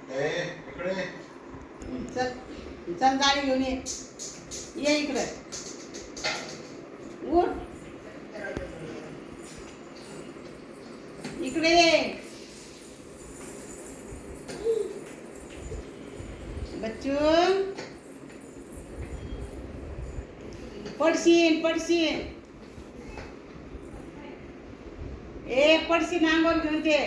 इकडे चल चल गाडी घेऊन ये इकडे उठ इकडे ये बच्चू पडशील पडशील ए पडशील अंगावर घेऊन ते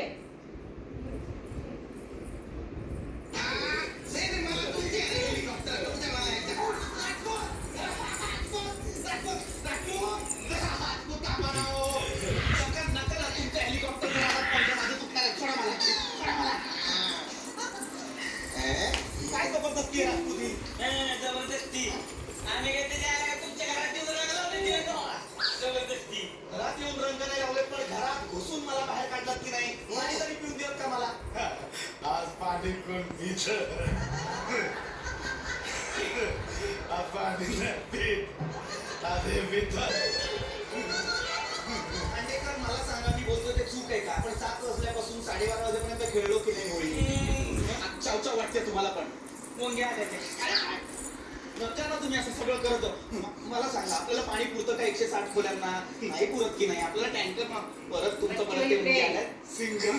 जबरदस्ती आम्ही काय त्याच्या तुमच्या घरात येऊन रंग लावले जबरदस्ती घरात येऊन रंग नाही लावले पण घरात घुसून मला बाहेर काढलात की नाही पाणी तरी पिऊन देत का मला आज पाणी कोण पित आज पाणी नाही पित आधी पित अंडेकर मला सांगा मी बोलतो ते चूक आहे का आपण 7 वाजल्यापासून 12:30 वाजेपर्यंत खेळलो की नाही होळी चावचाव वाटते तुम्हाला पण कोण घ्या त्याचे नका ना तुम्ही असं सगळं करत मला सांगा आपल्याला पाणी पुरतं का 160 खोल्यांना नाही पुरत की नाही आपल्याला टँकर परत तुमचं परत ते सिंगम